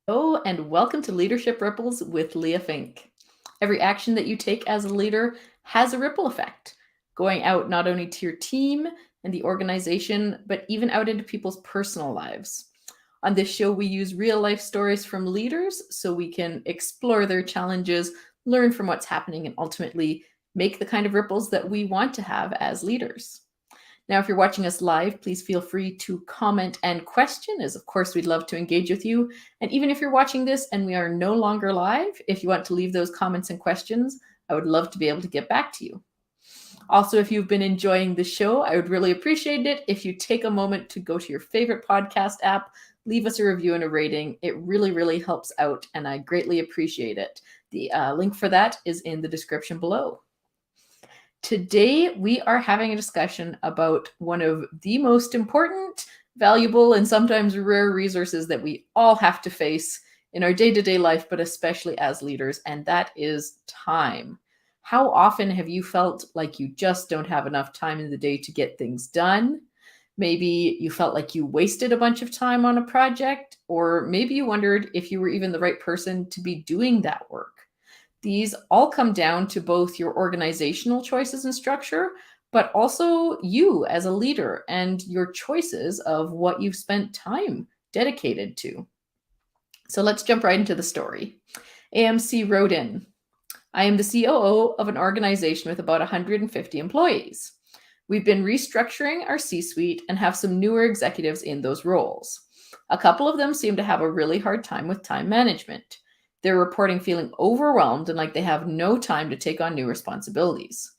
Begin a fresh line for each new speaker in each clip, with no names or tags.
Hello, and welcome to Leadership Ripples with Leah Fink. Every action that you take as a leader has a ripple effect, going out not only to your team and the organization, but even out into people's personal lives. On this show, we use real life stories from leaders so we can explore their challenges, learn from what's happening, and ultimately make the kind of ripples that we want to have as leaders. Now, if you're watching us live, please feel free to comment and question, as of course we'd love to engage with you. And even if you're watching this and we are no longer live, if you want to leave those comments and questions, I would love to be able to get back to you. Also, if you've been enjoying the show, I would really appreciate it if you take a moment to go to your favorite podcast app, leave us a review and a rating. It really, really helps out, and I greatly appreciate it. The link for that is in the description below. Today, we are having a discussion about one of the most important, valuable, and sometimes rare resources that we all have to face in our day-to-day life, but especially as leaders, and that is time. How often have you felt like you just don't have enough time in the day to get things done? Maybe you felt like you wasted a bunch of time on a project, or maybe you wondered if you were even the right person to be doing that work. These all come down to both your organizational choices and structure, but also you as a leader and your choices of what you've spent time dedicated to. So let's jump right into the story. AMC wrote in, I am the COO of an organization with about 150 employees. We've been restructuring our C-suite and have some newer executives in those roles. A couple of them seem to have a really hard time with time management. They're reporting feeling overwhelmed and like they have no time to take on new responsibilities.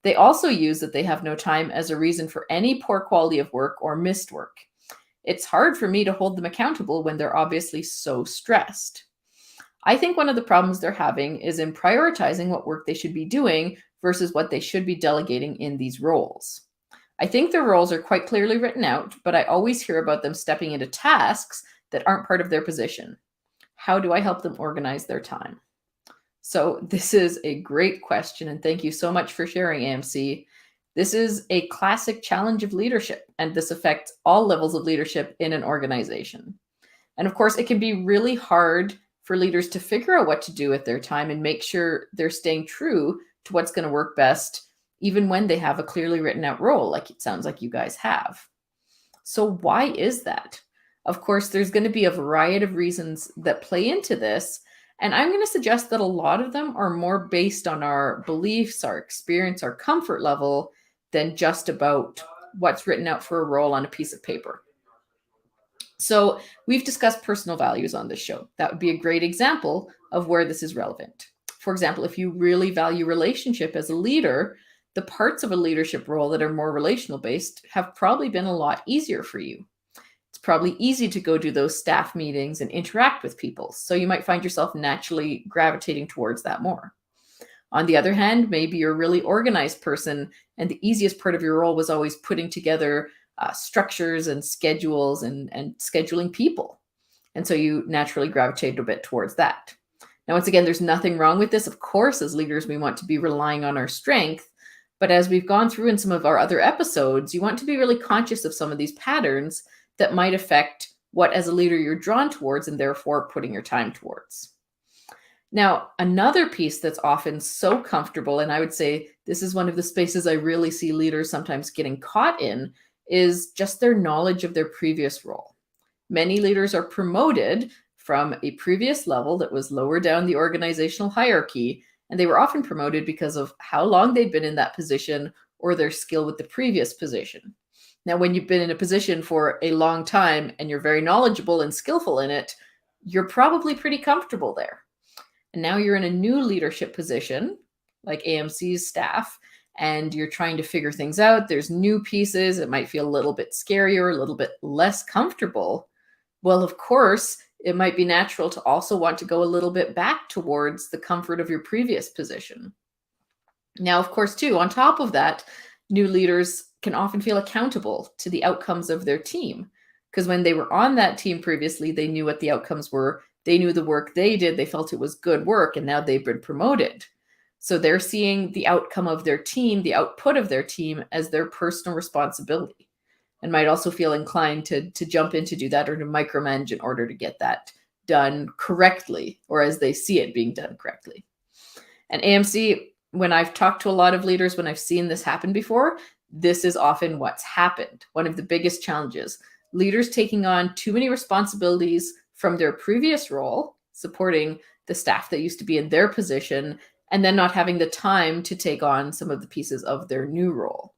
They also use that they have no time as a reason for any poor quality of work or missed work. It's hard for me to hold them accountable when they're obviously so stressed. I think one of the problems they're having is in prioritizing what work they should be doing versus what they should be delegating in these roles. I think their roles are quite clearly written out, but I always hear about them stepping into tasks that aren't part of their position. How do I help them organize their time? So this is a great question, and thank you so much for sharing, AMC. This is a classic challenge of leadership, and this affects all levels of leadership in an organization. And of course, it can be really hard for leaders to figure out what to do with their time and make sure they're staying true to what's going to work best, even when they have a clearly written out role, like it sounds like you guys have. So why is that? Of course, there's going to be a variety of reasons that play into this. And I'm going to suggest that a lot of them are more based on our beliefs, our experience, our comfort level than just about what's written out for a role on a piece of paper. So we've discussed personal values on this show. That would be a great example of where this is relevant. For example, if you really value relationship as a leader, the parts of a leadership role that are more relational based have probably been a lot easier for you. It's probably easy to go do those staff meetings and interact with people. So you might find yourself naturally gravitating towards that more. On the other hand, maybe you're a really organized person and the easiest part of your role was always putting together structures and schedules and scheduling people. And so you naturally gravitated a bit towards that. Now, once again, there's nothing wrong with this. Of course, as leaders, we want to be relying on our strength. But as we've gone through in some of our other episodes, you want to be really conscious of some of these patterns that might affect what, as a leader, you're drawn towards and therefore putting your time towards. Now, another piece that's often so comfortable, and I would say this is one of the spaces I really see leaders sometimes getting caught in, is just their knowledge of their previous role. Many leaders are promoted from a previous level that was lower down the organizational hierarchy, and they were often promoted because of how long they'd been in that position or their skill with the previous position. Now, when you've been in a position for a long time and you're very knowledgeable and skillful in it, you're probably pretty comfortable there. And now you're in a new leadership position, like AMC's staff, and you're trying to figure things out. There's new pieces. It might feel a little bit scarier, a little bit less comfortable. Well, of course, it might be natural to also want to go a little bit back towards the comfort of your previous position. Now, of course, too, on top of that, new leaders can often feel accountable to the outcomes of their team. Because when they were on that team previously, they knew what the outcomes were. They knew the work they did. They felt it was good work, and now they've been promoted. So they're seeing the outcome of their team, the output of their team, as their personal responsibility, and might also feel inclined to jump in to do that or to micromanage in order to get that done correctly, or as they see it being done correctly. And AMC, when I've talked to a lot of leaders, when I've seen this happen before, this is often what's happened. One of the biggest challenges, leaders taking on too many responsibilities from their previous role, supporting the staff that used to be in their position, and then not having the time to take on some of the pieces of their new role.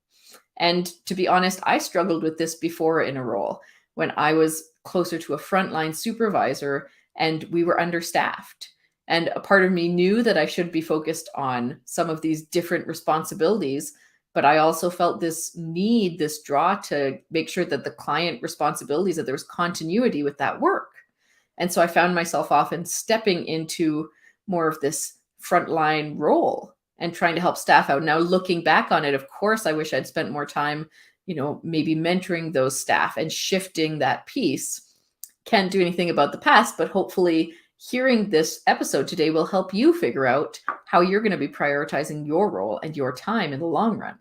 And to be honest, I struggled with this before in a role when I was closer to a frontline supervisor and we were understaffed. And a part of me knew that I should be focused on some of these different responsibilities, but I also felt this need, this draw to make sure that the client responsibilities, that there was continuity with that work. And so I found myself often stepping into more of this frontline role and trying to help staff out. Now, looking back on it, of course, I wish I'd spent more time, maybe mentoring those staff and shifting that piece. Can't do anything about the past, but hopefully hearing this episode today will help you figure out how you're going to be prioritizing your role and your time in the long run.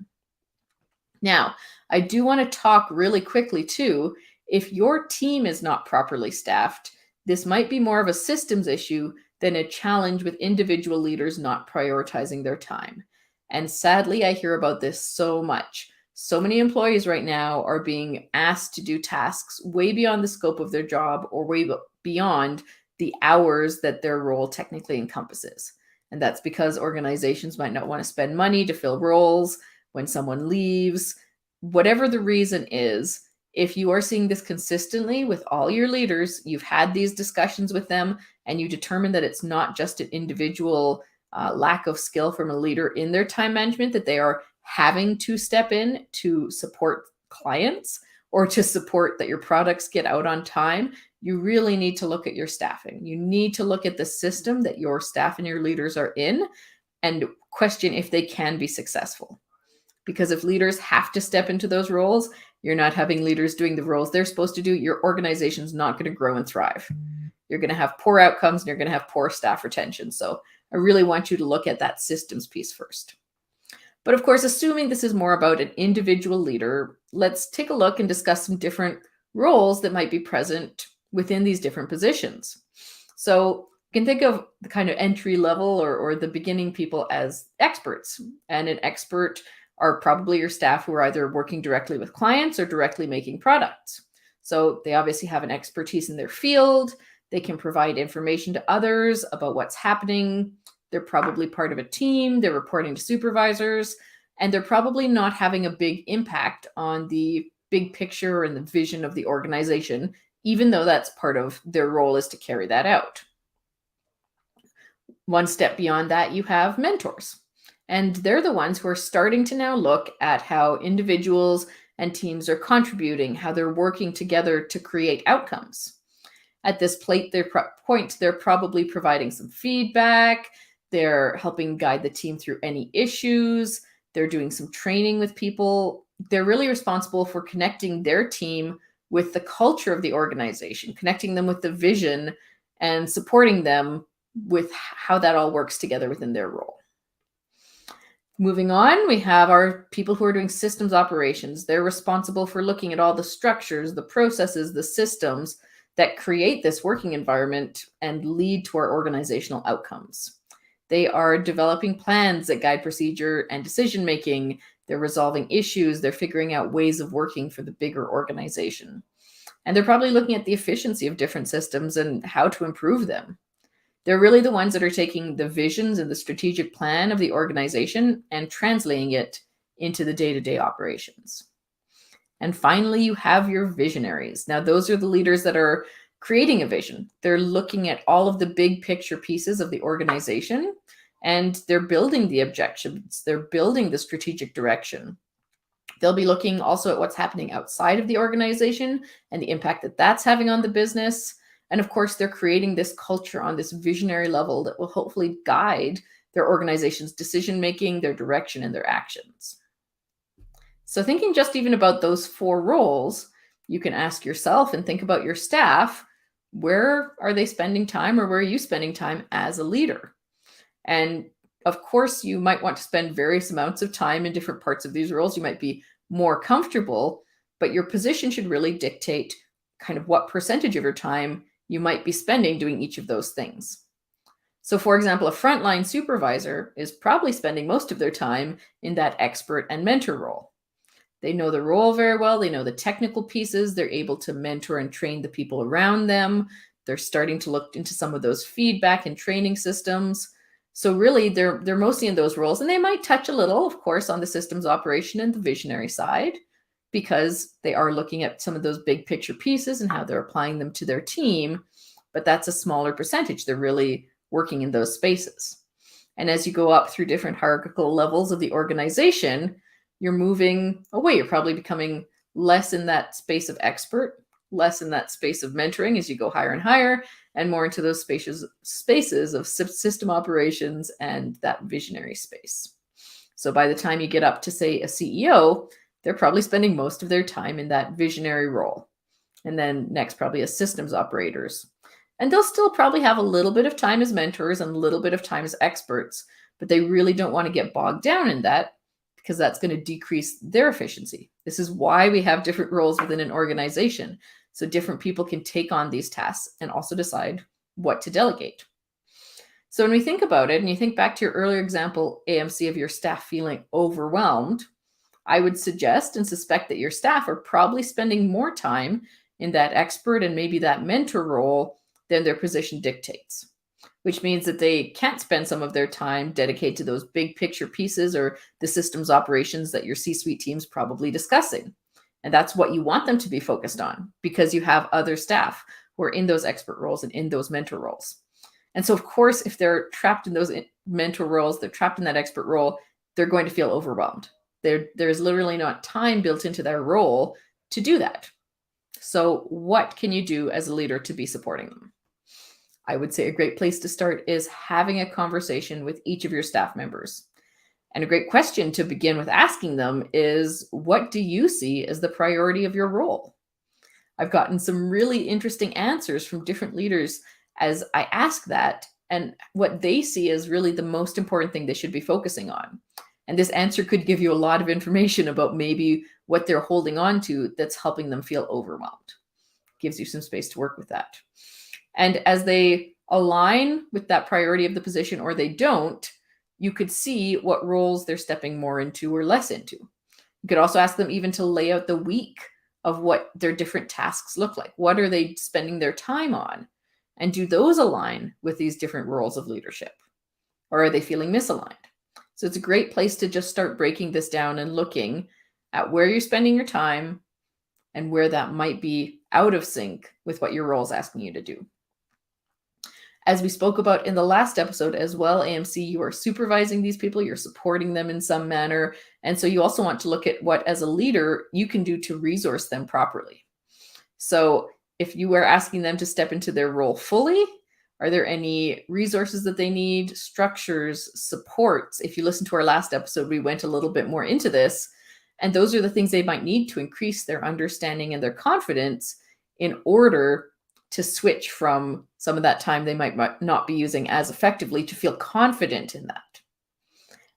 Now, I do want to talk really quickly too. If your team is not properly staffed, this might be more of a systems issue than a challenge with individual leaders not prioritizing their time. And sadly, I hear about this so much. So many employees right now are being asked to do tasks way beyond the scope of their job or way beyond the hours that their role technically encompasses. And that's because organizations might not want to spend money to fill roles when someone leaves. Whatever the reason is, if you are seeing this consistently with all your leaders, you've had these discussions with them, and you determine that it's not just an individual lack of skill from a leader in their time management, that they are having to step in to support clients or to support that your products get out on time, you really need to look at your staffing. You need to look at the system that your staff and your leaders are in and question if they can be successful. Because if leaders have to step into those roles, you're not having leaders doing the roles they're supposed to do, your organization's not going to grow and thrive. You're going to have poor outcomes and you're going to have poor staff retention. So I really want you to look at that systems piece first. But of course, assuming this is more about an individual leader, let's take a look and discuss some different roles that might be present within these different positions. So you can think of the kind of entry level or the beginning people as experts. And an expert are probably your staff who are either working directly with clients or directly making products. So they obviously have an expertise in their field. They can provide information to others about what's happening. They're probably part of a team. They're reporting to supervisors, and they're probably not having a big impact on the big picture and the vision of the organization, even though that's part of their role is to carry that out. One step beyond that, you have mentors. And they're the ones who are starting to now look at how individuals and teams are contributing, how they're working together to create outcomes. At this point, they're probably providing some feedback. They're helping guide the team through any issues. They're doing some training with people. They're really responsible for connecting their team with the culture of the organization, connecting them with the vision and supporting them with how that all works together within their role. Moving on, we have our people who are doing systems operations. They're responsible for looking at all the structures, the processes, the systems that create this working environment and lead to our organizational outcomes. They are developing plans that guide procedure and decision-making. They're resolving issues. They're figuring out ways of working for the bigger organization. And they're probably looking at the efficiency of different systems and how to improve them. They're really the ones that are taking the visions and the strategic plan of the organization and translating it into the day-to-day operations. And finally, you have your visionaries. Now, those are the leaders that are creating a vision. They're looking at all of the big picture pieces of the organization, and they're building the objectives. They're building the strategic direction. They'll be looking also at what's happening outside of the organization and the impact that that's having on the business. And of course, they're creating this culture on this visionary level that will hopefully guide their organization's decision-making, their direction, and their actions. So thinking just even about those 4 roles, you can ask yourself and think about your staff, where are they spending time or where are you spending time as a leader? And of course, you might want to spend various amounts of time in different parts of these roles. You might be more comfortable, but your position should really dictate kind of what percentage of your time you might be spending doing each of those things. So, for example, a frontline supervisor is probably spending most of their time in that expert and mentor role. They know the role very well, they know the technical pieces, they're able to mentor and train the people around them. They're starting to look into some of those feedback and training systems. So really they're mostly in those roles, and they might touch a little, of course, on the systems operation and the visionary side, because they are looking at some of those big picture pieces and how they're applying them to their team, but that's a smaller percentage. They're really working in those spaces. And as you go up through different hierarchical levels of the organization, you're moving away. You're probably becoming less in that space of expert, less in that space of mentoring as you go higher and higher, and more into those spaces of system operations and that visionary space. So by the time you get up to, say, a CEO, they're probably spending most of their time in that visionary role. And then next, probably as systems operators. And they'll still probably have a little bit of time as mentors and a little bit of time as experts, but they really don't want to get bogged down in that, because that's going to decrease their efficiency. This is why we have different roles within an organization, so different people can take on these tasks and also decide what to delegate. So when we think about it, and you think back to your earlier example, AMC, of your staff feeling overwhelmed, I would suggest and suspect that your staff are probably spending more time in that expert and maybe that mentor role than their position dictates, which means that they can't spend some of their time dedicated to those big picture pieces or the systems operations that your C-suite team's probably discussing. And that's what you want them to be focused on, because you have other staff who are in those expert roles and in those mentor roles. And so, of course, if they're trapped in those mentor roles, they're trapped in that expert role, they're going to feel overwhelmed. There's literally not time built into their role to do that. So what can you do as a leader to be supporting them? I would say a great place to start is having a conversation with each of your staff members. And a great question to begin with asking them is, what do you see as the priority of your role? I've gotten some really interesting answers from different leaders as I ask that, and what they see as really the most important thing they should be focusing on. And this answer could give you a lot of information about maybe what they're holding on to that's helping them feel overwhelmed. Gives you some space to work with that. And as they align with that priority of the position, or they don't, you could see what roles they're stepping more into or less into. You could also ask them even to lay out the week of what their different tasks look like. What are they spending their time on? And do those align with these different roles of leadership? Or are they feeling misaligned? So it's a great place to just start breaking this down and looking at where you're spending your time and where that might be out of sync with what your role is asking you to do. As we spoke about in the last episode as well, AMC, you are supervising these people, you're supporting them in some manner. And so you also want to look at what, as a leader, you can do to resource them properly. So if you are asking them to step into their role fully, are there any resources that they need, structures, supports? If you listen to our last episode, we went a little bit more into this. And those are the things they might need to increase their understanding and their confidence in order to switch from some of that time they might not be using as effectively to feel confident in that.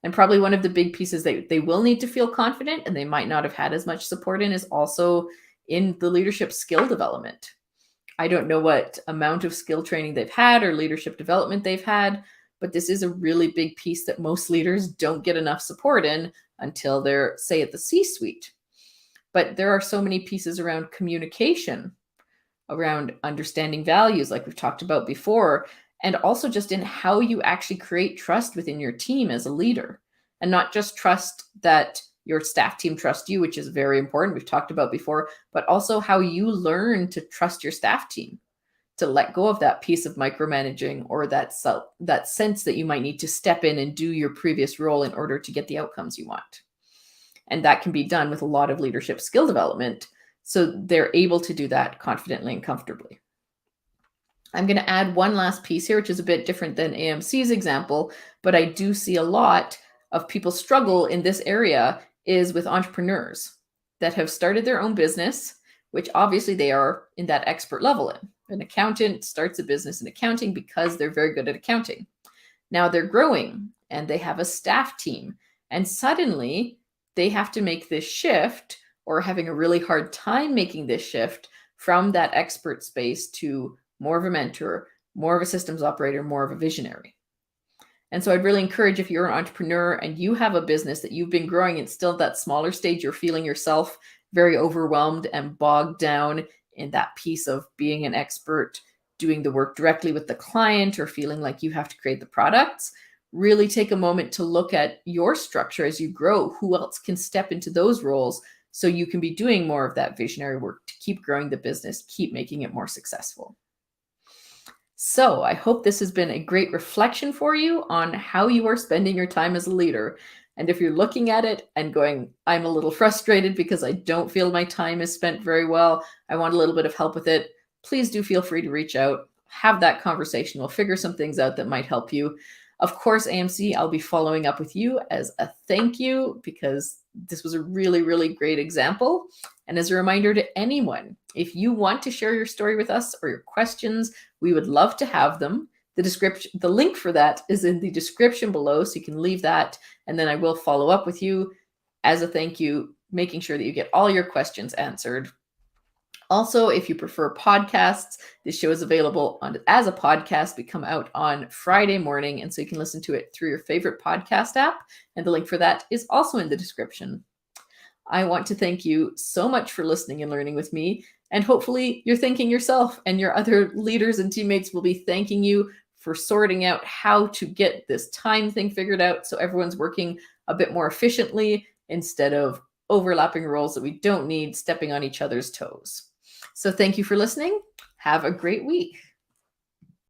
And probably one of the big pieces that they will need to feel confident and they might not have had as much support in is also in the leadership skill development. I don't know what amount of skill training they've had or leadership development they've had, but this is a really big piece that most leaders don't get enough support in until they're, say, at the C-suite. But there are so many pieces around communication, around understanding values, like we've talked about before, and also just in how you actually create trust within your team as a leader, and not just trust that your staff team trusts you, which is very important, we've talked about before, but also how you learn to trust your staff team, to let go of that piece of micromanaging or that sense that you might need to step in and do your previous role in order to get the outcomes you want. And that can be done with a lot of leadership skill development, so they're able to do that confidently and comfortably. I'm going to add one last piece here, which is a bit different than AMC's example, but I do see a lot of people struggle in this area is with entrepreneurs that have started their own business, which obviously they are in that expert level in. An accountant starts a business in accounting because they're very good at accounting. Now they're growing and they have a staff team, and suddenly they have to make this shift, or having a really hard time making this shift from that expert space to more of a mentor, more of a systems operator, more of a visionary. And so I'd really encourage, if you're an entrepreneur and you have a business that you've been growing, it's still at that smaller stage, you're feeling yourself very overwhelmed and bogged down in that piece of being an expert, doing the work directly with the client, or feeling like you have to create the products. Really take a moment to look at your structure as you grow. Who else can step into those roles so you can be doing more of that visionary work to keep growing the business, keep making it more successful. So I hope this has been a great reflection for you on how you are spending your time as a leader. And if you're looking at it and going, I'm a little frustrated because I don't feel my time is spent very well, I want a little bit of help with it, please do feel free to reach out, have that conversation. We'll figure some things out that might help you. Of course, AMC, I'll be following up with you as a thank you, because this was a really, really great example. And as a reminder to anyone, if you want to share your story with us or your questions, we would love to have them. The link for that is in the description below, so you can leave that, and then I will follow up with you as a thank you, making sure that you get all your questions answered. Also, if you prefer podcasts, this show is available as a podcast. We come out on Friday morning, and so you can listen to it through your favorite podcast app, and the link for that is also in the description. I want to thank you so much for listening and learning with me, and hopefully you're thanking yourself, and your other leaders and teammates will be thanking you for sorting out how to get this time thing figured out so everyone's working a bit more efficiently instead of overlapping roles that we don't need, stepping on each other's toes. So thank you for listening. Have a great week.